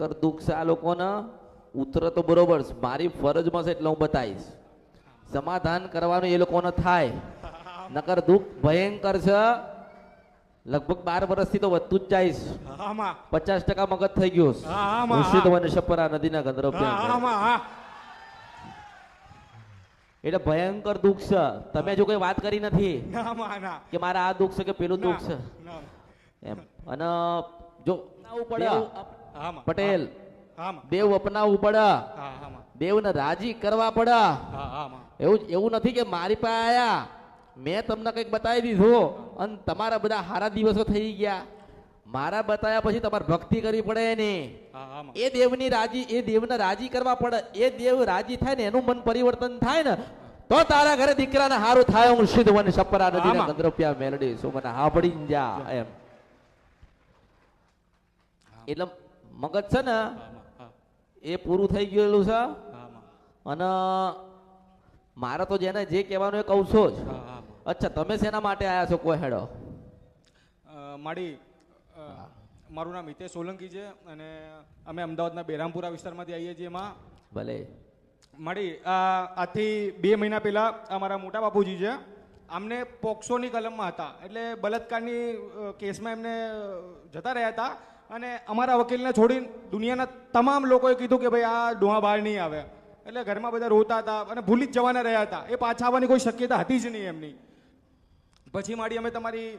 ભયંકર દુઃખ છે આ લોકોને. ઉતર તો બરોબર છે, મારી ફરજમાં છે એટલે હું બતાવીશ. સમાધાન કરવાનું એ લોકોને થાય, નકર દુઃખ ભયંકર છે. લગભગ 12 વર્ષથી તો વધતું જ જાય છે. 50% મગજ થઈ ગયો છે. મુર્શિદ વન શપરા નદીના ગંધર્વ એટલે ભયંકર દુઃખ છે. તમે જો કોઈ વાત કરી નથી કે મારા આ દુઃખ છે કે પેલું દુઃખ છે એમ. અને જો અપનાવવું પડે પટેલ, દેવ અપનાવવું પડે, દેવને રાજી કરવા પડે. એવું નથી કે મારી પાસે આયા મેં તમને કંઈક બતાવી દીધું અને તમારા બધા સારા દિવસો થઈ ગયા. મારા બતાવ્યા પછી તમારે ભક્તિ કરવી પડે ને. એ દેવની રાજી, એ દેવને રાજી કરવા પડે. એ દેવ રાજી થાય ને એનું મન પરિવર્તન થાય ને તો તારા ઘરે દીકરાને હારું થાય. હું સિદ્ધ વન શપરા નદીના ગંધર્વ મેલડી શું મને હાંભળી જા એમ. એટલે મગજ છે ને એ પૂરું થઈ ગયેલું છે. અને મારે તો જેને જે કહેવાનું એ કહું છું જ. અચ્છા, તમે શેના માટે આયા છો? કોઈ હેડો. મારું નામ હિતેશ સોલંકી છે અને અમે અમદાવાદના બેરામપુરા વિસ્તારમાંથી આવીએ છીએ. એમાં ભલે મારી આજથી 2 મહિના પહેલા અમારા મોટા બાપુજી છે, અમને પોક્સોની કલમમાં હતા. એટલે બલાત્કારની કેસમાં એમને જતા રહ્યા હતા અને અમારા વકીલને છોડીને દુનિયાના તમામ લોકોએ કીધું કે ભાઈ આ ડોહા બહાર નહીં આવે. એટલે ઘરમાં બધા રોતા હતા અને ભૂલી જ જવાના રહ્યા હતા. એ પાછા આવવાની કોઈ શક્યતા હતી જ નહીં એમની. પછી માડી અમે તમારી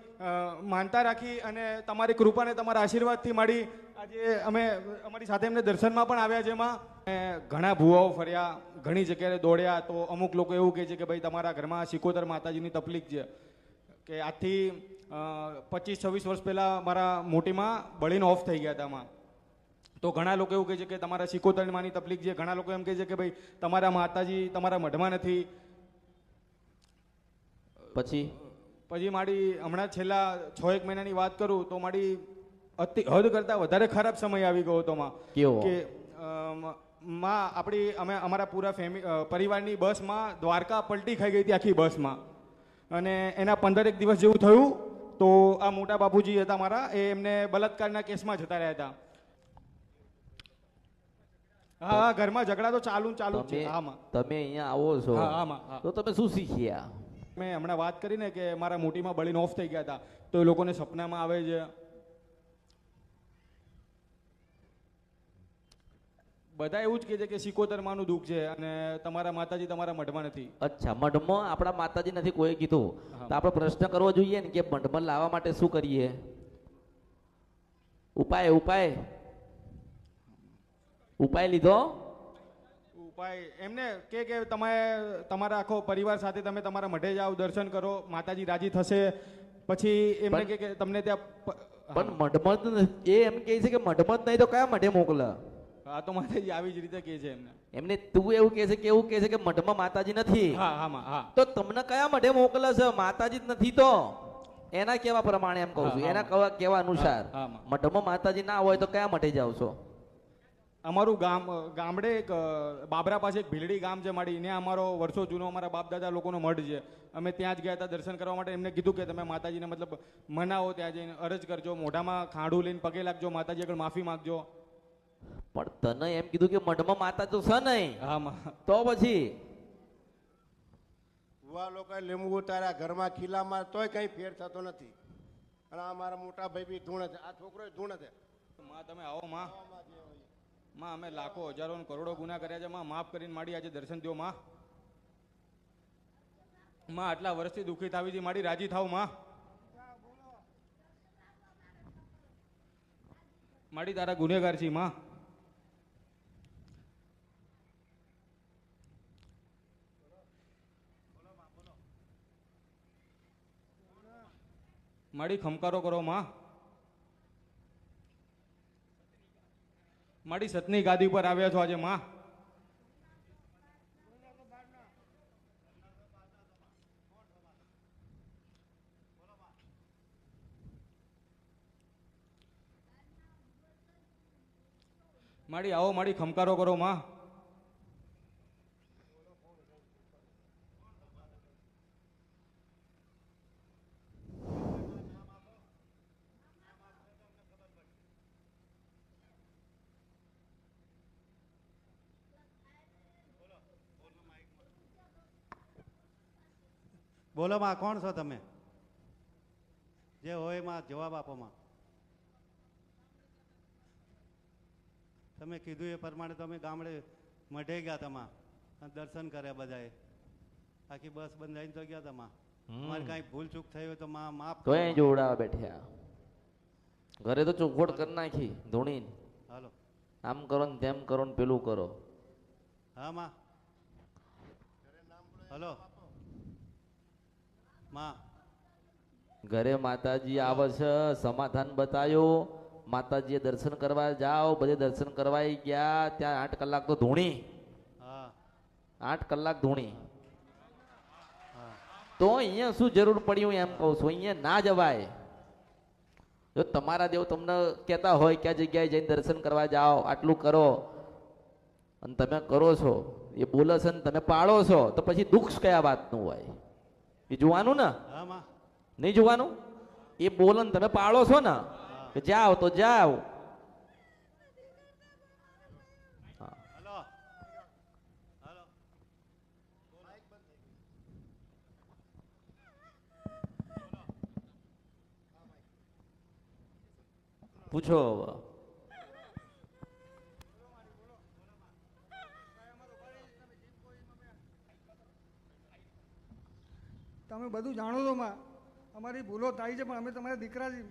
માનતા રાખી અને તમારી કૃપાને તમારા આશીર્વાદથી માડી આજે અમે અમારી સાથે એમને દર્શનમાં પણ આવ્યા છે. એમાં ઘણા ભુવાઓ ફર્યા, ઘણી જગ્યાએ દોડ્યા. તો અમુક લોકો એવું કહે છે કે ભાઈ તમારા ઘરમાં સિકોતર માતાજીની તકલીફ છે. કે આજથી 25-26 વર્ષ પહેલાં મારા મોટીમાં બળીને ઓફ થઈ ગયા હતા. એમાં તો ઘણા લોકો એવું કહે છે કે તમારા સિકોતર માની તકલીફ છે. ઘણા લોકો એમ કહે છે કે ભાઈ તમારા માતાજી તમારા મઢમાં નથી. પછી મારી હમણાં છેલ્લા 6-1 મહિનાની વાત કરું તો મારી હદ કરતાં વધારે ખરાબ સમય આવી ગયો હતો. કે આપણી અમારા પૂરા પરિવારની બસમાં દ્વારકા પલટી ખાઈ ગઈ હતી આખી બસમાં. અને એના 15 દિવસ જેવું થયું તો આ મોટા બાપુજી હતા મારા, એ એમને બલાત્કારના કેસમાં જતા રહ્યા હતા. હા, ઘરમાં ઝઘડા તો ચાલુ છે. તમે અહીંયા આવો છો તો તમે શું શીખ્યા? મેં હમણાં વાત કરીને કે મારા મોટીમાં બળીને ઓફ થઈ ગયા હતા તો એ લોકોને સપનામાં આવે છે. બધા એવું જ કહે છે કે સિકોતર માનું દુઃખ છે અને તમારા માતાજી તમારા મઢમાં નથી. અચ્છા, મઢમાં આપણા માતાજી નથી કોઈ કીધું તો આપણે પ્રશ્ન કરવો જોઈએ ને કે મઢમાં લાવવા માટે શું કરીએ? ઉપાય લીધો? ઉપાય એમને કે તમે તમારા આખો પરિવાર સાથે તમે તમારા મઢે જાઓ, દર્શન કરો, માતાજી રાજી થશે. પછી એમને કે તમને ત્યાં પણ મઢમાં એ એમ કહે છે કે મઢમાં જ નહીં તો કયા મઢે મોકલે? હા, તો માતાજી આવી જ રીતે કહે છે એમને. તું એવું કહે છે કે મઢમાં માતાજી નથી. તો તમને કયા મઢે મોકલે છે? માતાજી જ નથી તો એના કેવા પ્રમાણે એમ કહું છું, એના કેવા અનુસાર. મઢમાં માતાજી ના હોય તો કયા મઢે જાવ છો? અમારું ગામડે એક બાબરા પાસે એક ભીલડી ગામ છે મારી, ત્યાં અમારો વર્ષો જૂનો અમારા બાપ દાદા લોકોનો મઢ છે. અમે ત્યાં જ ગયા હતા દર્શન કરવા માટે. એમને કીધું કે તમે માતાજીને મતલબ મનાવો, ત્યાં જઈને અરજ કરજો, મોઢામાં ખાંડું લઈને પગે લાગજો, માતાજી આગળ માફી માંગજો. પણ તને એમ કીધું કે મઢમાં માતા તો છે નહીં. તો પછી ભુવા લોકો લીંબુ તારા ઘરમાં ખીલામાં તોય કઈ ફેર થતો નથી. અને આ મારા મોટા ભાઈ બી ધૂણ છે, આ છોકરો ધૂણ છે. માં તમે આવો માં, અમે લાખો હજારો કરોડો ગુના કર્યા છે. માફ કરીને માડી આજે દર્શન દો માં. આટલા વર્ષથી દુઃખિત આવી છે, માડી રાજી થાવ માં. માડી તારા ગુનેગાર છે માં. માડી ખમકારો કરો માં. માડી સતની ગાદી ઉપર આવ્યા છો આજે માં. માડી આવો, માડી ખમકારો કરો માં. બોલો માં, કોણ છો તમે? જે હોય માં જવાબ આપો માં. તમે કીધું એ પ્રમાણે તમે ગામડે મઢે ગયા તમા અને દર્શન કર્યા બધાએ. આખી બસ બંધાઈને તો ગયા તમા. મારે કાંઈ ભૂલ ચૂક થઈ હોય તો માં માફ તો એ જોડાવા બેઠ્યા. ઘરે તો ચોખવટ કરી નાખી ધૂણી. હાલો આમ કરો ને તેમ કરો ને પેલું કરો. હા માં. હલો માં. ઘરે માતાજી આવે છે, સમાધાન બતાવ્યો. માતાજીએ દર્શન કરવા જાઓ, બધે દર્શન કરવા ગયા. ત્યાં 8 કલાક તો ધૂણી. હા 8 કલાક ધૂણી. હા તો અહીંયા શું જરૂર પડી? હું એમ કહું છું, અહીંયા ના જવાય. જો તમારા દેવ તમને કહેતા હોય કે આ જગ્યાએ જઈને દર્શન કરવા જાઓ, આટલું કરો, અને તમે કરો છો, એ બોલે છે ને તમે પાળો છો, તો પછી દુઃખ કયા વાતનું હોય? એ જોવાનું ને? હા માં. નહીં જોવાનું? એ બોલે ને તમે પાળો છો ને, કે જાઓ તો જાઓ. Hello hello. પૂછો હવે. તમે બધું જાણો છો માં, અમારી ભૂલો થાય છે પણ અમે તમારા દીકરા છીએ.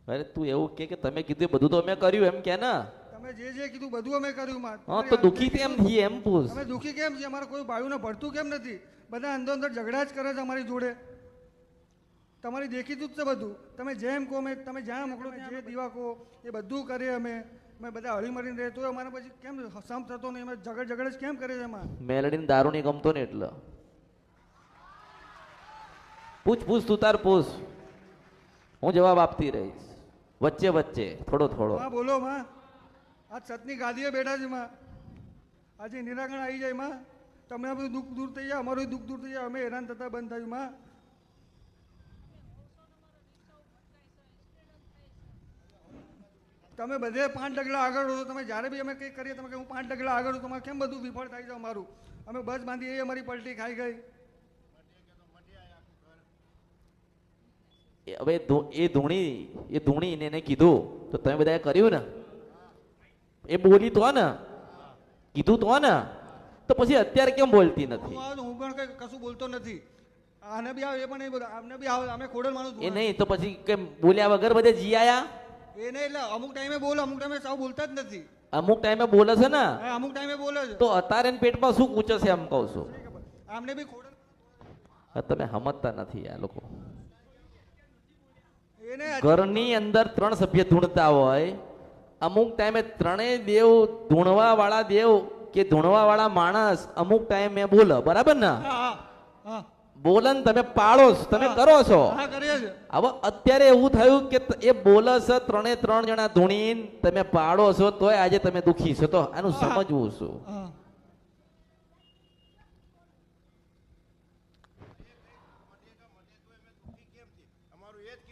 અરે તું એવું કે તમે કીધું એ બધું તો અમે કર્યું એમ કે ને? તમે જે કીધું બધું અમે કર્યું માં. હા તો દુખી કેમ થઈ એમ પૂછ. અમે દુખી કેમ છીએ? અમારા કોઈ ભાઈઓને ભળતું કેમ નથી? બધા અંદર અંદર ઝઘડા જ કરે છે અમારી જોડે. તમારી દેખીતું જ છે બધું. તમે જેમ કહો અમે, તમે જ્યાં મોકલો જે દીવા કહો એ બધું કરીએ અમે. અમે બધા હળી મળીને રહે તો અમારે પછી કેમ સમ થતો નહીં? અમે ઝઘડ જ કેમ કરે છે એમાં? મેલડીને દારૂ નહીં ગમતો ને એટલે. પૂછ તું તાર પૂછ, હું જવાબ આપતી રહીશ વચ્ચે વચ્ચે થોડો થોડો. હા બોલો માં. આજ સતની ગાદીએ બેઠા છે માં. આજે નિરાકરણ આવી જાય માં. તમને બધું દુઃખ દૂર થઈ જાય, અમારું દુઃખ દૂર થઈ જાય, અમે હેરાન થતા બંધ થયું માં. તમે બધે 5 ડગલા આગળ હો. તમે જ્યારે બી અમે કંઈક કરીએ તમે કે હું 5 ડગલા આગળ હું, તમારે કેમ બધું વિફળ થાય છે અમારું? અમે બસ બાંધી એ અમારી પલટી ખાઈ ગઈ. હવે એ ધૂણી એને કીધું તો તમે બધાએ કર્યું ને? એ બોલી તો ને, કીધું તો ને, તો પછી અત્યારે કેમ બોલતી નથી? હું પણ કઈ કશું બોલતો નથી. આને બી આવે એ પણ નહીં બોલે. આમને બી આવે. અમે ખોડલ માણસ. એ નહીં તો પછી કેમ બોલ્યા વગર બધે જી આયા? એ નહીં એટલે અમુક ટાઈમે બોલે, અમુક ટાઈમે સાવ બોલતા જ નથી. અમુક ટાઈમે બોલે છે ને, અમુક ટાઈમે બોલે છે. તો અત્યારે એને પેટમાં શું પૂછે છે એમ કહું છું. આમને બી ખોડલ. તમે સમજતા નથી આ લોકો. એને ઘરની અંદર 3 સભ્ય ધૂણતા હોય, અમુક ટાઈમે 3 દેવ ધૂણવા વાળા દેવ કે ધૂણવા વાળા માણસ અમુક ટાઈમે બોલે, બરાબર ને? હા હા બોલે ને તમે પાળો છો, તમે કરો છો. હા કરીએ છે. હવે અત્યારે એવું થયું કે એ બોલે છે 3 જણા ધૂણીને તમે પાડો છો, તોય આજે તમે દુખી છો. તો આનું સમજવું શું? હા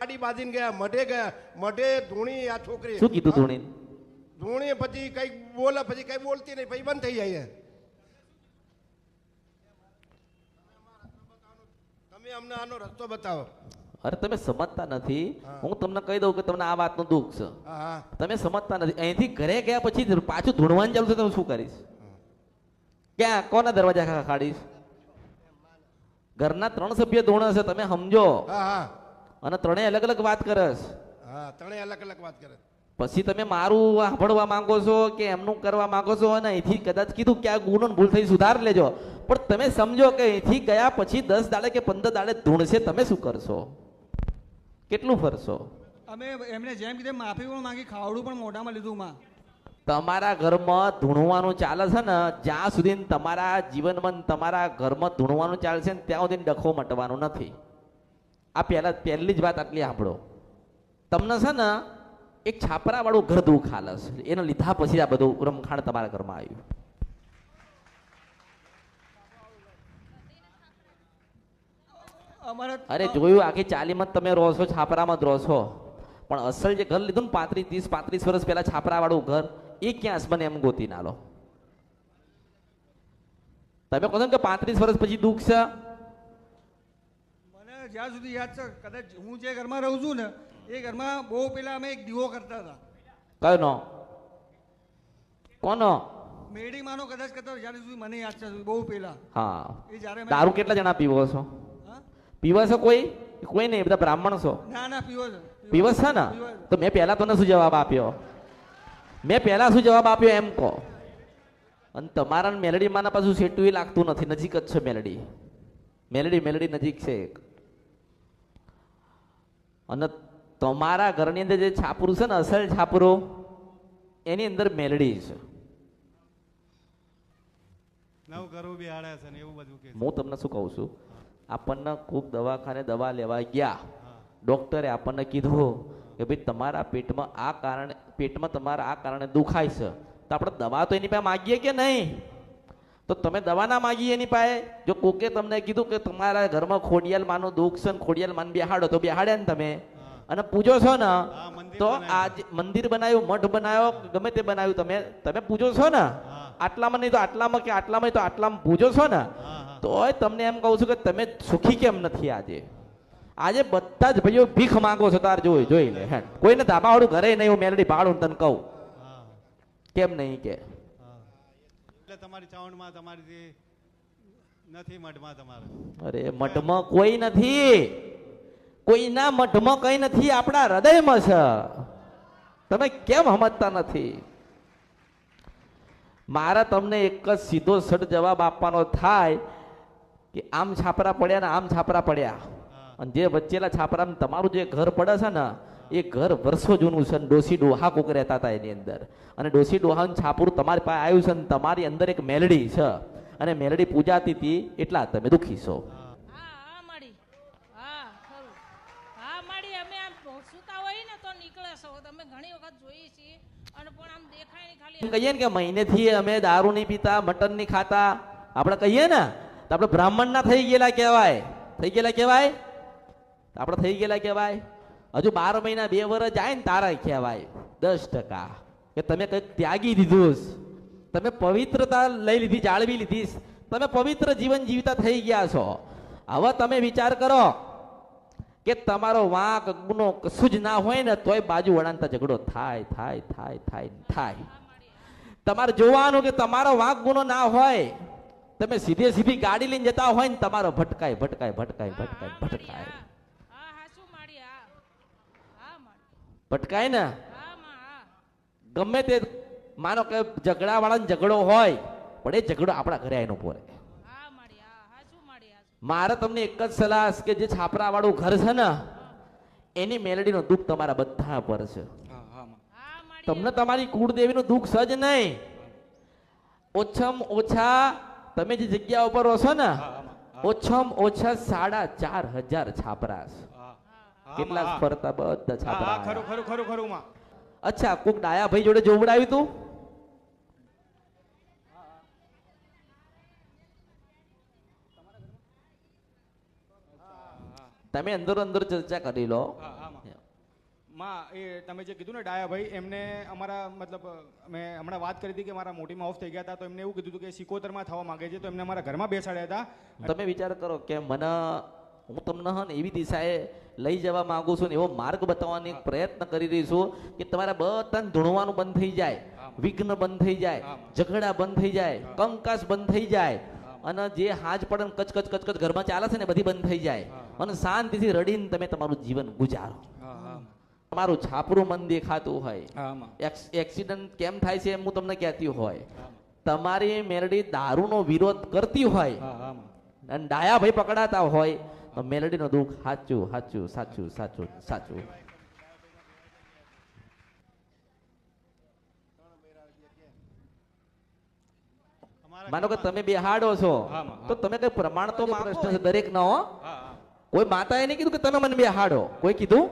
ગાડી બાંધીને ગયા, મઢે ગયા. મઢે ધૂણી આ છોકરી શું કીધું ધૂણીને? ધૂણી પછી કઈક બોલે, પછી કઈ બોલતી નહીં, પછી બંધ થઈ જાય. તમે અમને આનો રસ્તો બતાવો. અરે તમે સમજતા નથી. હું તમને કહી દઉં કે તમને આ વાતનું દુઃખ છે. હા હા તમે સમજતા નથી. અહીંથી ઘરે ગયા પછી પાછું ધૂણવાનું ચાલુ છે, તમે શું કરીશ? ક્યાં કોના દરવાજા ખાડીશ? ઘરના 3 સભ્ય ધૂણે છે, તમે સમજો. હા હા અને 3 અલગ અલગ વાત કરે છે. હા ત્રણેય અલગ અલગ વાત કરે. પછી તમે મારું સાંભળવા માંગો છો કે એમનું કરવા માંગો છો? અને અહીંથી કદાચ કીધું કે આ ગુનો ભૂલ થઈ સુધાર લેજો, પણ તમે સમજો કે અહીંથી ગયા પછી 10 દાડે કે 15 દાડે ધૂણશે, તમે શું કરશો? કેટલું ફરશો? અમે એમને જેમ કીધું માફી પણ માંગી, ખાવડું પણ મોઢામાં લીધું માં. તમારા ઘરમાં ધૂણવાનું ચાલે છે ને, જ્યાં સુધી તમારા જીવનમાં તમારા ઘરમાં ધૂણવાનું ચાલશે ને ત્યાં સુધી ડખો મટવાનું નથી. આ પહેલી જ વાત આટલી સાંભળો. તમને છે ને એક છાપરા વાળું ઘર દુઃખ હાલે છે, એને લીધા પછી આ બધું રમખાણ તમારા ઘરમાં આવ્યું. અરે જોયું, આખી ચાલીમાં તમે રહો છો, છાપરામાં જ રહો છો, પણ અસલ જે ઘર લીધું ને 35 વર્ષ પહેલા છાપરા વાળું ઘર, એ ક્યાં મને એમ ગોતી ના લો. તમે કહો છો કે 35 વર્ષ પછી દુઃખ છે, જ્યાં સુધી યાદ છે, કદાચ હું જે ઘરમાં રહું છું ને એ ઘરમાં બહુ પહેલા અમે એક દીવો કરતા હતા. કયો નો કોનો? મેડીમાંનો કદાચ કરતા જ્યાં સુધી મને યાદ છે બહુ પહેલા. હા. એ જ્યારે દારૂ કેટલા જણા પીવો છો? હા? પીવો છો કોઈ નહીં, બધા બ્રાહ્મણ છો? ના પીવો છે. પીવો છે ને? તો મેં પહેલા તને શું જવાબ આપ્યો? એમ કહો. અને તમારા મેલડીમાં પાછું સેટું લાગતું નથી, નજીક જ છે મેલડી. મેલડી નજીક છે. અને તમારા ઘરની અંદર જે છાપરું છે ને, અસલ છાપરું, એની અંદર મેલડી છે. નવ ઘરું બિહાડ્યા છે ને એવું બધું કે. હું તમને શું કહું છું, આપણને ખૂબ દવાખાને દવા લેવા ગયા, ડોક્ટરે આપણને કીધું કે ભાઈ તમારા પેટમાં તમારા આ કારણે દુખાય છે, તો આપણે દવા તો એની પાસે માગીએ કે નહીં? તો તમે દવા ના માગીએ એની પાસે. જો કોકે તમને કીધું કે તમારા ઘરમાં ખોડિયાલ માનું દુઃખ છે, ખોડિયાલ માન બેહાડો, તો બેહાડ્યા ને તમે અને પૂજો છો ને, તો આજ મંદિર બનાવ્યું, મઠ બનાવ્યો, ગમે તે બનાવ્યું, તમે પૂજો છો ને, આટલામાં નહીં તો આટલામાં, કે આટલામાં નહીં તો આટલામાં પૂજો છો ને, તોય તમને એમ કહું છું કે તમે સુખી કેમ નથી આજે બધા જ ભાઈઓ ભીખ માંગો છો. તાર જોઈ લે હે, કોઈને ધાબાવાળું ઘરે નહીં, હું મેલડી ભાડું તને કહું કેમ નહીં કે. એટલે તમારી ચાવણમાં તમારી જે નથી મઠમાં તમારે. અરે મઠમાં કોઈ નથી, કોઈના મઠમાં કઈ નથી, આપણા હૃદયમાં છે. તમે કેમ સમજતા નથી? મારા તમને એક જ સીધો સટ જવાબ આપવાનો થાય કે આમ છાપરા પડ્યા ને આમ છાપરા પડ્યા, અને જે વચ્ચેલા છાપરામાં તમારું જે ઘર પડે છે ને, એ ઘર વર્ષો જૂનું છે. ડોસી ડોહા કોક રહેતા હતા એની અંદર, અને ડોસી ડોહાનું છાપરું તમારી પાસે આવ્યું છે, ને તમારી અંદર એક મેલડી છે, અને મેલડી પૂજાતી હતી, એટલા તમે દુખી છો. કહીએ ને કે મહિનેથી અમે દારૂ નહીં પીતા, મટન નહીં ખાતા, આપણે કહીએ ને તો આપણે બ્રાહ્મણ ના થઈ ગયેલા કહેવાય. આપણે થઈ ગયેલા કહેવાય. હજુ 12 મહિના 2 વર્ષ જાય ને તારા કહેવાય 10% કે તમે કંઈક ત્યાગી દીધું, તમે પવિત્રતા લઈ લીધી, જાળવી લીધી, તમે પવિત્ર જીવન જીવતા થઈ ગયા છો. હવે તમે વિચાર કરો કે તમારો વાંક ગુનો કશું જ ના હોય ને, તોય બાજુ વળાંતા ઝઘડો થાય. તમારે જોવાનું કે તમારો વાંક ગુનો ના હોય, તમે સીધી ગાડી લઈને જતા હોય ને, તમારો ભટકાય. ભટકાય ને, ગમે તે માનો કે ઝઘડા વાળાનો ઝઘડો હોય, પણ એ ઝઘડો આપણા ઘરે આવીને ઉભો રહે. મારે તમને એક જ સલાહ કે જે છાપરા વાળું ઘર છે ને, એની મેલડીનો દુઃખ તમારા બધા પર છે. તમને તમારી કુળદેવીનું દુઃખ સજ નહીં. ઓછામાં ઓછા તમે જે જગ્યા ઉપર રહો છો ને, ઓછામાં ઓછા 4500 છાપરા છે. કેટલા ફરતા બધા છાપરા. ખરું. અચ્છા, કોક ડાયા ભાઈ જોડે જોવડાવ્યું તું? તમે અંદર ચર્ચા કરી લો. માં એ તમે જે કીધું ને ડાયાભાઈ, એમને અમારા મતલબ મેં હમણાં વાત કરી હતી કે મારા મોટીમાં ઓફ થઈ ગયા હતા, તો એમને એવું કીધું હતું કે 77માં થવા માંગે છે, તો એમને અમારા ઘરમાં બેસાડ્યા હતા. તમે વિચાર કરો કે હું તમને એવી દિશાએ લઈ જવા માંગુ છું ને, એવો માર્ગ બતાવવાનો પ્રયત્ન કરી રહી છું કે તમારા બધાને ધૂણવાનું બંધ થઈ જાય, વિઘ્ન બંધ થઈ જાય, ઝઘડા બંધ થઈ જાય, કંકાસ બંધ થઈ જાય, અને જે હાજ પડે કચ ઘરમાં ચાલે છે ને, બધી બંધ થઈ જાય, અને શાંતિથી રડીને તમે તમારું જીવન ગુજારો. તમારું છાપરું મન દેખાતું હોય, એક્સિડન્ટ કેમ થાય છે એમ હું તમને કહેતી હોય, તમારી મેલડી દારૂનો વિરોધ કરતી હોય અને ડાયા ભાઈ પકડાતા હોય, તો મેલડીનો દુઃખ સાચું. માનો કે તમે બેહાડો છો, તો તમે કઈ પ્રમાણ તો પ્રશ્ન છે દરેક નો. કોઈ માતાએ નહીં કીધું કે તમે મને બેહાડો, કોઈ કીધું?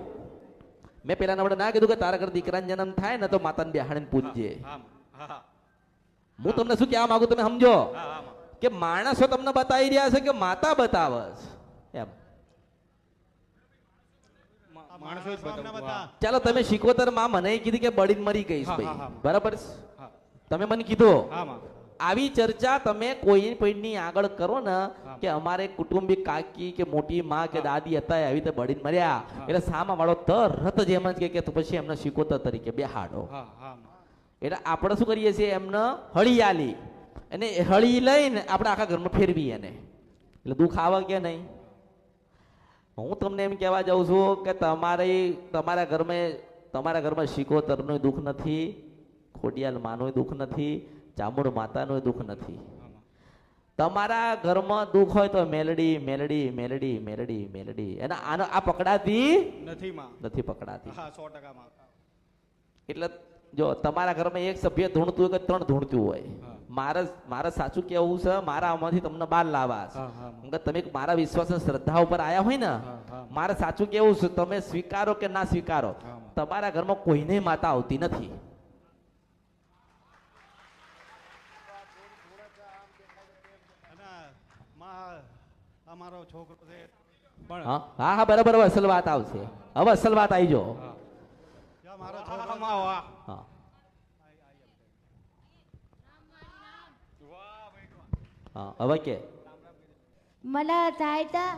મેં પેલા નવડે ના કીધું કે તારા ઘર દીકરાનો જન્મ થાય ને તો માતાને બેહાડીને પૂજજે. હું તમને શું કહેવા માંગુ, તમે સમજો કે માણસો તમને બતાવી રહ્યા છે કે માતા બતાવે એમ. ચાલો, તમે 77 માં મને કીધી કે બળીને મરી ગઈશ ભાઈ, બરાબર? તમે મને કીધું આવી ચર્ચા તમે કોઈની આગળ કરો ને કે અમારે કુટુંબિક કાકી કે મોટી માં કે દાદી હતા આવી રીતે બળીને મર્યા, એટલે સામા વાળો તરત જ એમ જ કે તો પછી એમને શીખોતર તરીકે બેહાડો. એટલે આપણે શું કરીએ છીએ, એમને હળી આલી અને હળી લઈને આપણે આખા ઘરમાં ફેરવી એને, એટલે દુઃખ આવે કે નહીં. હું તમને એમ કહેવા જાઉં છું કે તમારા ઘરમાં શીખોતરનું દુઃખ નથી, ખોડિયાલ માનું દુઃખ નથી, ચામુંડ માતાનું દુઃખ નથી. તમારા ઘરમાં દુઃખ હોય તો મેલડી મેલડી મેલડી મેલડી મેલડી અને આ પકડાતી નથી પકડાતી. એટલે જો તમારા ઘરમાં એક સભ્ય ધૂણતું હોય કે 3 ધૂણતું હોય, મારે સાચું કેવું છે, મારા આમાંથી તમને બહાર લાવવા છે. તમે મારા વિશ્વાસ અને શ્રદ્ધા ઉપર આયા હોય ને, મારે સાચું કેવું છે, તમે સ્વીકારો કે ના સ્વીકારો, તમારા ઘરમાં કોઈને માતા આવતી નથી. અમારો છોકરો છે હા હા બરાબર, અસલ વાત આવશે. હવે અસલ વાત આવી જો. મારો છોકરો હા હવે કે मला जायचं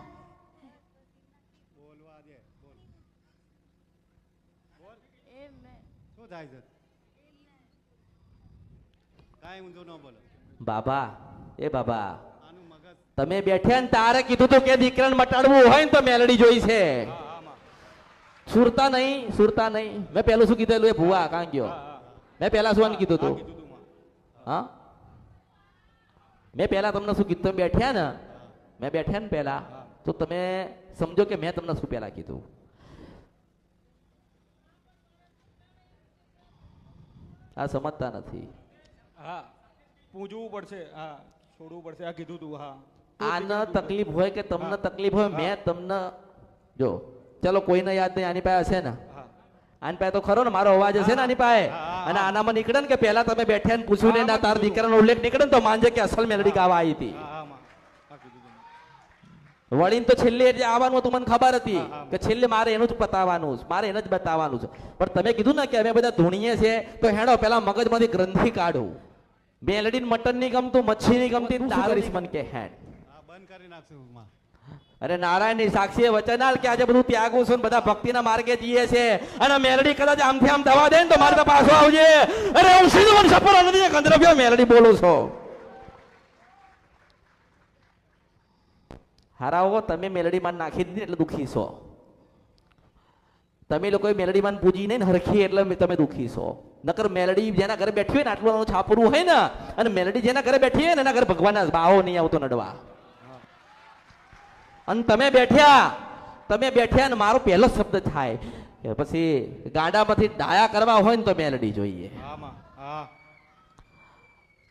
બોલવા દે, બોલ. શું થાય છે? કાંઈ ઊંધો ન બોલો. બાબા એ બાબા, આનું મગજ તમે બેઠ્યા ને તારે કીધું તું કે દીકરાને મટાડવું હોય ને તો મેલડી જોઈ છે. સુરતા નહીં. મેં પેલું શું કીધેલું એ ભુવા કાં ગયો? મેં પેલા શું કીધું તું? હા મેં પેલા તમને શું કીધું? મેં બેઠ્યા ને પેલા તો તમે સમજો કે મેં તમને શું પેલા કીધું. આ સમજતા નથી. પૂજવું પડશે, છોડવું પડશે, આ કીધું તું. આને તકલીફ હોય કે તમને તકલીફ હોય, મેં તમને જો ચલો કોઈને યાદ નહીં, આની પાસે હશે ને, આની પાસે તો ખરો ને, મારો અવાજ હશે ને આની પાસે, અને આનામાં નીકળે ને કે પેલા તમે બેઠ્યા ને પૂછ્યું ને તાર દીકરાનો ઉલ્લેખ નીકળે ને તો માનજે કે અસલ મેલડી ગાવા આવી હતી. વળીને તો છેલ્લે જે આવવાનું હતું મને ખબર હતી કે છેલ્લે મારે એનું જ પતાવવાનું, મારે એને જ બતાવવાનું છે. પણ તમે કીધું ને કે અમે બધા ધૂણીએ છે તો હેડો પેલા મગજમાંથી ગ્રંથિ કાઢું. મેલડીને મટન નહીં ગમતું, મચ્છી નહીં ગમતી, તારું કરીશ મને કે હેડ બંધ કરી નાખશું. અરે નારાયણની સાક્ષીએ વચન આલ કે આજે બધું ત્યાગું છું, બધા ભક્તિના માર્ગે જઈએ છે, અને મેલડી કદાચ આમથી આમ દવા દે ને તો મારે પાછો આવજે. અરે હું સીધું સફર નથી ગંધર્વ્ય મેલડી બોલું છો. હારાઓ તમે મેલડી માન નાખી દીધી એટલે દુખી છો. તમે લોકોએ મેલડી માન પૂજી નહીં ને હરખી એટલે તમે દુખી છો. નકર મેલડી જેના ઘરે બેઠી હોય ને આટલું છાપરું હોય ને, અને મેલડી જેના ઘરે બેઠી હોય ને એના ઘરે ભગવાનના ભાવો નહીં આવતો નડવા. અને તમે બેઠ્યા ને મારો પહેલો શબ્દ થાય કે પછી ગાડામાંથી ડાયા કરવા હોય ને તો મેલડી જોઈએ.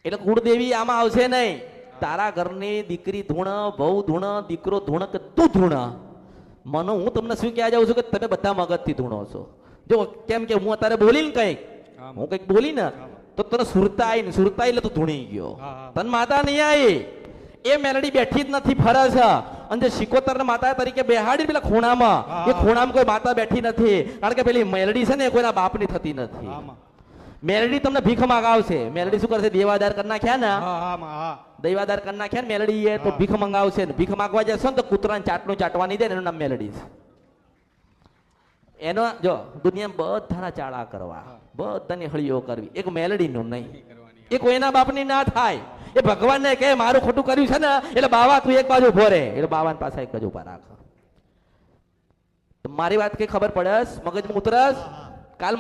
એટલે કુળદેવી આમાં આવશે નહીં. તારા ઘરની દીકરી ધૂણ, બહુ ધૂણ, દીકરો ધૂણ કે તું ધૂણ, હું તમને શું કહેવા જાઉં છું કે તમે બધા મગજથી ધૂણો છો. જો કેમ કે હું અત્યારે બોલી ને હું કઈક બોલી ને તો તને સુરતા એટલે તું ધૂણી ગયો. તને માતા નહીં આવી, એ મેલડી બેઠી જ નથી, ફરે છે. અને જે શિકોતર માતા તરીકે બેહાડી પેલા ખૂણામાં, એ ખૂણામાં કોઈ માતા બેઠી નથી, કારણ કે પેલી મેલડી છે ને કોઈના બાપની થતી નથી. મેલડી તમને ભીખ મંગાવશે. મેલડી શું કરશે? દેવાદાર કરી નાખ્યા ને, દૈવાદાર કરી નાખ્યા ને મેલડી એ તો ભીખ મંગાવશે ને. ભીખ માંગવા જશો ને તો કૂતરાને ચાટનું ચાટવાની દે ને, એનું નામ મેલડી છે. એનો જો દુનિયામાં બધાના ચાળા કરવા, બધાની હળીઓ કરવી, એક મેલડીનું નહીં. એ કોઈના બાપની ના થાય. એ ભગવાનને કહે મારું ખોટું કર્યું છે ને એટલે બાવા તું એક બાજુ ઉભો રહે, એટલે બાવાની પાસે એક બાજુ ઉભા રાખ. મારી વાત કઈ ખબર પડે? મગજમાં ઉતરસ? કાલ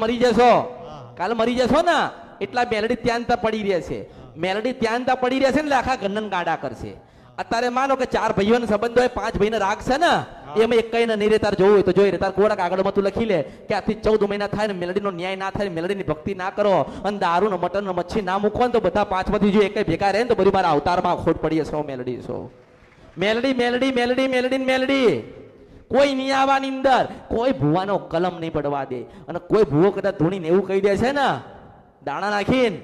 મરી જશો ને એટલા મેલડી ત્યાં પડી રહેશે. મેલડી ત્યાં પડી રહેશે ને એટલે આખા ઘરને ગાડા કરશે. અત્યારે માનો કે 4 ભાઈઓનો સંબંધ હોય, 5 ભાઈને રાગ છે ને, એમાં એક કઈ નહીં રે, તાર જોવું હોય તો જોઈ રે. તાર કોરા કાગળમાં તું લખી લે કે આથી 14 મહિના થાય ને મેલડીનો ન્યાય ના થાય, મેલડીની ભક્તિ ના કરો, અને દારૂ ને મટન ને મચ્છી ના મૂકો ને તો બધા 5 માંથી જો એક ભેગા રહે ને તો બધી મારા અવતારમાં ખોટ પડી હશે. મેલડી છો, મેલડી મેલડી મેલડી મેલડી મેલડી. કોઈ નહીં આવવાની અંદર, કોઈ ભૂવાનો કલમ નહીં પડવા દે. અને કોઈ ભૂવો કદાચ ધૂણીને એવું કહી દે છે ને દાણા નાખીને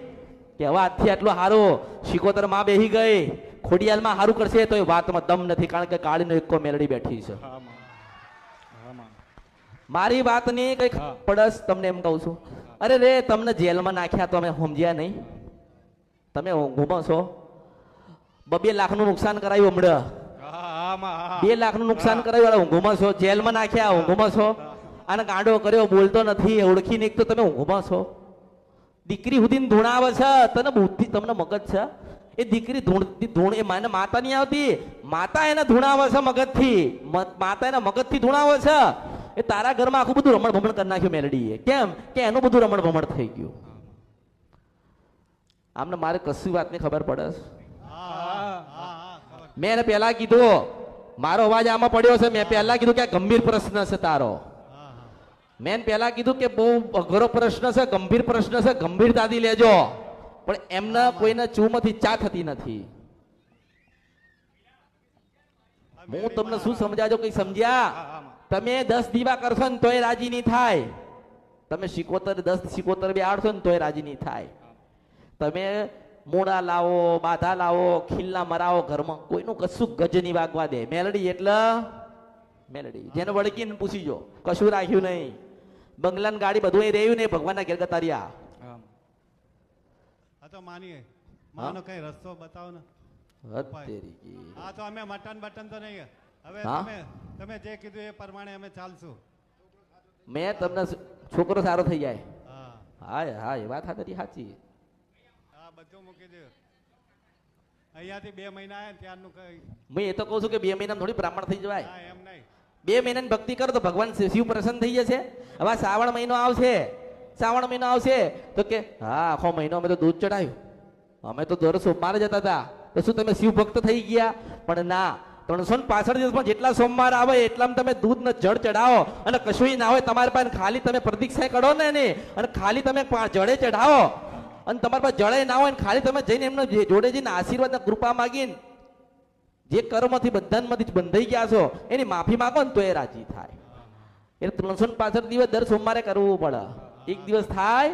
કે હવે આજથી આટલું સારું શિકોતર માં બેહી ગઈ, ખોડિયાલમાં સારું કરશે, તો એ વાતમાં દમ નથી, કારણ કે કાળીનો એકો મેલડી બેઠી છે. મારી વાતની કઈ પડસ તમને એમ કહું છું. અરે રે તમને જેલમાં નાખ્યા તો અમે સમજ્યા નહીં. તમે ઊંઘમાં છો? 2 લાખનું નુકસાન કરાયું હમણાં. હા, આમાં, હા. 2 લાખનું નુકસાન કરાયું, ઊંઘમાં છો, જેલમાં નાખ્યા, ઊંઘમાં છો. અને ગાંડો કર્યો, બોલતો નથી, ઓળખીને એક તો તમે ઊંઘમાં છો. દીકરી સુધી ધૂણાવે છે, તને બુદ્ધિ, તમને મગજ છે? એ દીકરી ધૂણ એ માને માતા નહીં આવતી, માતા એને ધૂણાવે છે મગજથી, માતા એના મગજથી ધૂણાવે છે. એ તારા ઘરમાં આખું બધું રમણ ભમણ કરી નાખ્યું મેલડીએ. કેમ કે એનું બધું રમણ ભમણ થઈ ગયું. આમને મારે કશી વાતની ખબર પડે છે? મેં એને પહેલા કીધું, મારો અવાજ આમાં પડ્યો છે, મેં પહેલા કીધું કે આ ગંભીર પ્રશ્ન છે તારો. મેં પહેલા કીધું કે બહુ અઘરો પ્રશ્ન છે, ગંભીર પ્રશ્ન છે, ગંભીરતાથી લેજો. પણ એમને કોઈને ચૂમાંથી ચા થતી નથી. હું તમને શું સમજાજો, કઈ સમજ્યા? તમે 10 દીવા કરશો ને તોય રાજી નહીં થાય. તમે 10 સિકોતર બેહાડશો ને તોય રાજી નહીં થાય. તમે મોડા લાવો, બાધા લાવો, ખીલ્લા મરાવો, ઘરમાં કોઈનું કશું ગજ નહીં વાગવા દે. મેલડી એટલે મેલડી, જેને વળકીને પૂછી જો, કશું રાખ્યું નહીં. બંગલા ને ગાડી બધું રહ્યું નહીં, ભગવાનના ઘેર ગતાર્યા. હા તો માનીએ, માનો કઈ રસ્તો બતાવો ને. હા તો અમે મટન બટન તો નહીં, હવે તમે જે કીધું એ પ્રમાણે અમે ચાલશું. મેં તમને છોકરો સારો થઈ જાય. હા હા, એ વાત તારી સાચી. હા, બધું મૂકી દે. અહીંયાથી 2 મહિના આવ્યા ત્યારનું કઈ. હું એ તો કહું છું કે 2 મહિનામાં થોડી બ્રાહ્મણ થઈ જવાય. હા, એમ નહીં. 2 મહિનાની ભક્તિ કરો તો ભગવાન શિવ પ્રસન્ન થઈ જશે. હવે શ્રાવણ મહિનો આવશે, શ્રાવણ મહિનો આવશે તો કે હા, આખો મહિનો અમે તો દૂધ ચડાયું, અમે તો દર સોમવારે જતા હતા, તો શું તમે શિવ ભક્ત થઈ ગયા? પણ ના, 365 દિવસમાં જેટલા સોમવાર આવે એટલામાં તમે દૂધ ને જળ ચડાવો, અને કશું ના હોય તમારી પાસે, ખાલી તમે પ્રદક્ષિણા કરો ને એને, અને ખાલી તમે જળે ચઢાવો, અને તમારી પાસે જળે ના હોય ને ખાલી તમે જઈને એમને જોડે જઈને આશીર્વાદ કૃપા માગીને જે કર્મથી બંધનમાંથી બંધાઈ ગયા છો એની માફી માંગો ને તો એ રાજી થાય. એટલે 365 દિવસ દર સોમવારે કરવું પડે. એક દિવસ થાય?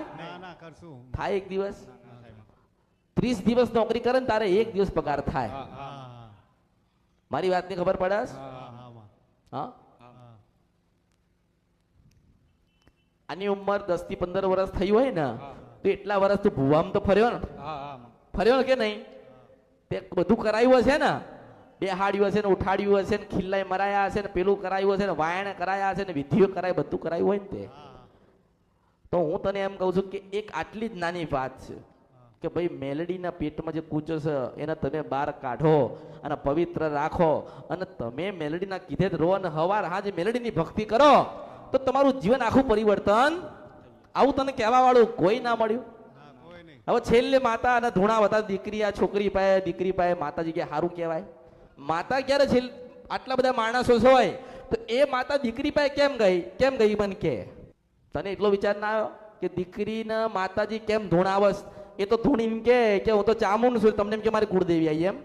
થાય એક દિવસ. 30 દિવસ નોકરી કરે ને તારે 1 દિવસ પગાર થાય. મારી વાતની ખબર પડે? હા. આની ઉંમર 10 થી 15 વર્ષ થઈ હોય ને તો એટલા વર્ષ તું ભુવામાં તો ફર્યો ને, ફર્યો ને કે નહીં? તે બધું કરાયું હશે ને, બેહાડ્યું હશે ને, ઉઠાડ્યું હશે ને, ખિલ્લાય મરાયા હશે ને, પેલું કરાયું હશે ને, વાયણ કરાયા હશે ને, વિધિઓ કરાય, બધું કરાયું હોય ને તે. તો હું તને એમ કહું છું કે એક આટલી જ નાની વાત છે કે ભાઈ મેલડીના પેટમાં જે કૂચો છે એને તમે બહાર કાઢો અને પવિત્ર રાખો, અને તમે મેલડીના કીધે જ રહો, અને હવાર હાજે મેલડીની ભક્તિ કરો તો તમારું જીવન આખું પરિવર્તન. આવું તને કહેવા વાળું કોઈ ના મળ્યું. હવે છેલ્લે માતા અને ધૂણા વતા દીકરી, આ છોકરી પાસે, દીકરી પાસે માતાજી કે સારું કહેવાય. માતા ક્યારે છેલ્લે આટલા બધા માણસો હોય તો એ માતા દીકરી પાસે કેમ ગઈ મને કે? તને એટલો વિચાર ના આવ્યો કે દીકરીને માતાજી કેમ ધૂણાવસ? એ તો ધૂણીને કે હું તો ચામુંડ છું, તમને એમ કે મારી કુળદેવી આવી એમ.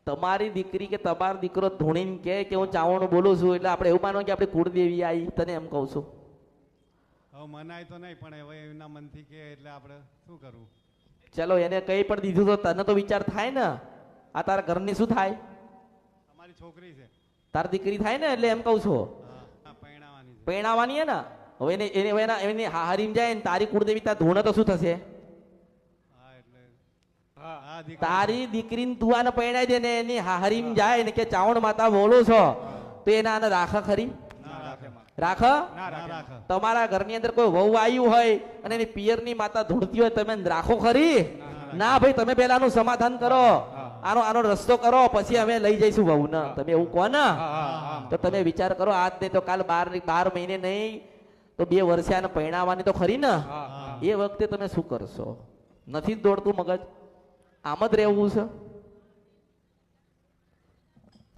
તમારી દીકરી કે તમારો દીકરો ધૂણીને કે હું ચાવણું બોલું છું એટલે આપણે એવું માનો કે આપણી કુળદેવી આવી. તને એમ કહું છું. હવે મનાય તો નહીં, પણ હવે એના મનથી કે એટલે આપણે શું કરવું? ચલો એને કઈ પણ દીધું તો તને તો વિચાર થાય ને, આ તારા ઘરની શું થાય? અમારી છોકરી છે, તારી દીકરી થાય ને, એટલે એમ કહું છું પરણાવવાની હે ને. હવે એને હારીમ જાય ને તારી કુળદેવી તાર ધૂણે તો શું થશે? તારી દીકરીને તું આને પરણાઈ દે ને એની હારીમ જાય ને કે ચાવણ માતા બોલો છો તો એને આને રાખે ખરી? રાખે? તમારા ઘરની અંદર કોઈ વહુ આવ્યું હોય અને એની પિયરની માતા ધૂણતી હોય, તમે રાખો ખરી? ના ભાઈ, તમે પેલાનું સમાધાન કરો, આનો રસ્તો કરો, પછી અમે લઈ જઈશું વહુ ને. તમે એવું કહો ને તો તમે વિચાર કરો, આજ નહીં તો કાલ 12 મહિને નહીં તો 2 વર્ષે આને પરણાવવાની તો ખરી ને. એ વખતે તમે શું કરશો? નથી દોડતું મગજ? આમ જ રહેવું છે?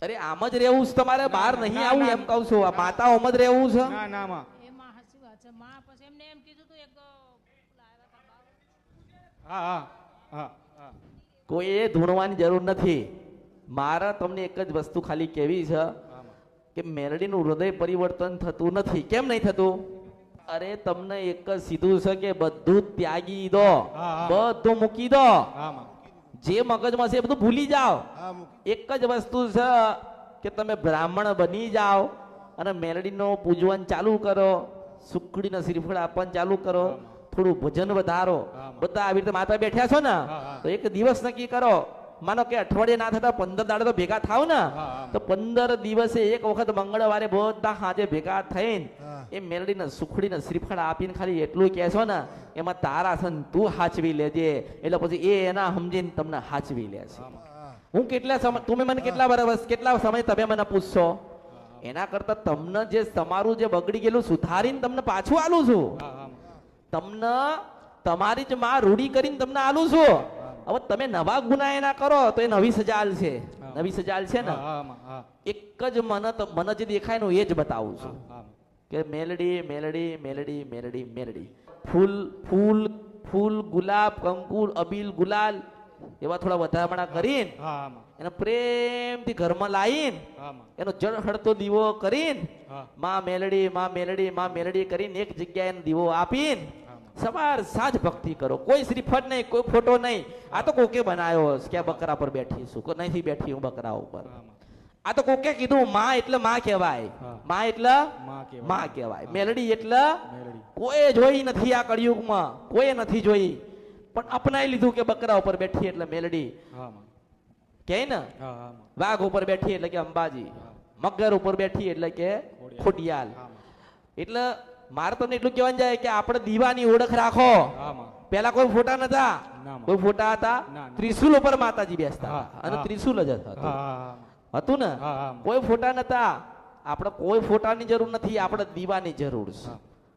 અરે આમ જ રહેવું છે તમારે, બહાર નહીં આવું એમ કહું છું. માતા આમ જ રહેવું છે. કોઈ ધૂણવાની જરૂર નથી. મારે તમને એક જ વસ્તુ ખાલી કેવી છે કે મેલડીનું હૃદય પરિવર્તન થતું નથી. કેમ નહીં થતું? અરે તમને એક જ સીધું છે કે બધું ત્યાગી દો, બધું મૂકી દો, જે મગજમાં છે એ બધું ભૂલી જાઓ. એક જ વસ્તુ છે કે તમે બ્રાહ્મણ બની જાઓ અને મેલડીનો પૂજન ચાલુ કરો, સુખડીના શ્રીફળ આપવાનું ચાલુ કરો, થોડું ભજન વધારો. હા. બધા આવી રીતે માતા બેઠ્યા છો ને, હા. તો એક દિવસ નક્કી કરો. માનો કે અઠવાડિયે ના થતા 15 દાડે તો ભેગા થાવ ને, હા. તો 15 દિવસે એક વખત મંગળવારે બધા હાજે ભેગા થઈને એ મેલડીને સુખડીને શ્રીફળ આપીને ખાલી એટલું કહેશો ને, એમાં તારા છે ને તું હાચવી લેજે, એટલે પછી એ એના સમજીને તમને હાચવી લે છે. હું કેટલા સમય, તમે મને કેટલા વર્ષ કેટલા સમય તમે મને પૂછશો, એના કરતા તમને જે તમારું જે બગડી ગયેલું સુધારીને તમને પાછું આલું છું. તમને તમારી જ માં રૂઢી કરીને તમને આલું છું. હવે તમે નવા ગુના એના કરો તો એ નવી સજા આલશે. નવી સજા આલશે ને. એક જ મને જે દેખાય ને એ જ બતાવું છું કે મેલડી મેલડી મેલડી મેલડી મેલડી. ફૂલ ફૂલ ફૂલ ગુલાબ કંકુ અબીલ ગુલાલ એવા થોડા વધામણા કરીને એને પ્રેમથી ઘરમાં લાવીને એનો જળહળતો દીવો કરીને માં મેલડી માં મેલડી માં મેલડી કરીને એક જગ્યાએ એનો દીવો આપીને સવાર સાંજ ભક્તિ કરો. કોઈ શ્રીફળ નહીં, કોઈ ફોટો નહીં. આ તો કોકે બનાવ્યો કે બકરા પર બેઠી છું, કોઈ નથી બેઠી હું બકરા ઉપર. આ તો કોકે કીધું માં એટલે માં કહેવાય, માં એટલે માં કહેવાય, મેલડી એટલે કોઈ જોઈ નથી આ કળિયુગમાં, કોઈ નથી જોઈ, પણ અપનાવી લીધું કે બકરા ઉપર બેઠી એટલે મેલડી કે ને, વાઘ ઉપર બેઠી એટલે કે અંબાજી, મગર ઉપર બેઠી એટલે કે ખોડિયાલ. એટલે મારે તમને એટલું કહેવાનું જાય કે આપણે દીવાની ઓળખ રાખો. પેલા કોઈ ફોટા નતા, કોઈ ફોટા હતા, ત્રિશુલ ઉપર માતાજી બેસતા અને ત્રિશુલ જ હતું ને, કોઈ ફોટા નતા. આપણે કોઈ ફોટાની જરૂર નથી, આપણે દીવાની જરૂર છે.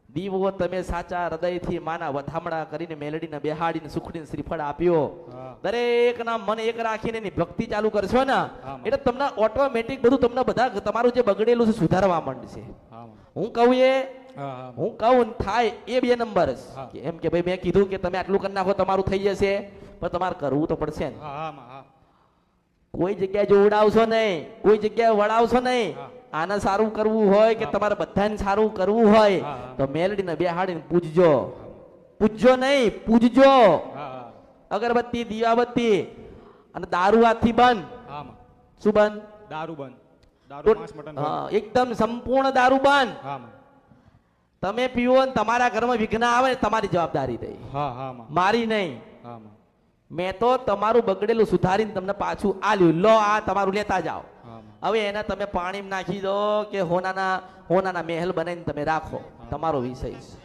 દીવો તમે સાચા હૃદયથી માના વધામણા કરીને મેલડીને બેહાડીને સુખડીને શ્રીફળ આપ્યો, દરેક ના મન એક રાખીને એની ભક્તિ ચાલુ કરશો ને, એટલે તમને ઓટોમેટિક બધું તમને બધા તમારું જે બગડેલું છે સુધારવા માંડશે. હું કહું એ હું કહું થાય એ 2 નંબર છે. એમ કે ભાઈ મેં કીધું કે તમે આટલું કરી નાખો તમારું થઈ જશે, પણ તમારે કરવું તો પડશે ને. કોઈ જગ્યાએ જોવડાવશો નહીં, કોઈ જગ્યાએ વળાવશો નહીં. આને સારું કરવું હોય કે તમારે બધાને સારું કરવું હોય તો મેલડીને બેહાડીને પૂજજો. પૂજજો નહીં, પૂજજો. અગરબત્તી દીવાબત્તી અને દારૂ હાથથી બંધ. શું બંધ? દારૂ બંધ. દારૂ માંસ મટન બંધ. એકદમ સંપૂર્ણ દારૂ બંધ. તમે પીવો ને તમારા ઘરમાં વિઘ્ન આવે ને તમારી જવાબદારી થઈ, મારી નહીં. મેં તો તમારું બગડેલું સુધારીને તમને પાછું આલ્યું, લો આ તમારું લેતા જાઓ. હવે એને તમે પાણીમાં નાખી દો કે હોનાના મહેલ બનાવીને તમે રાખો, તમારો વિષય છે.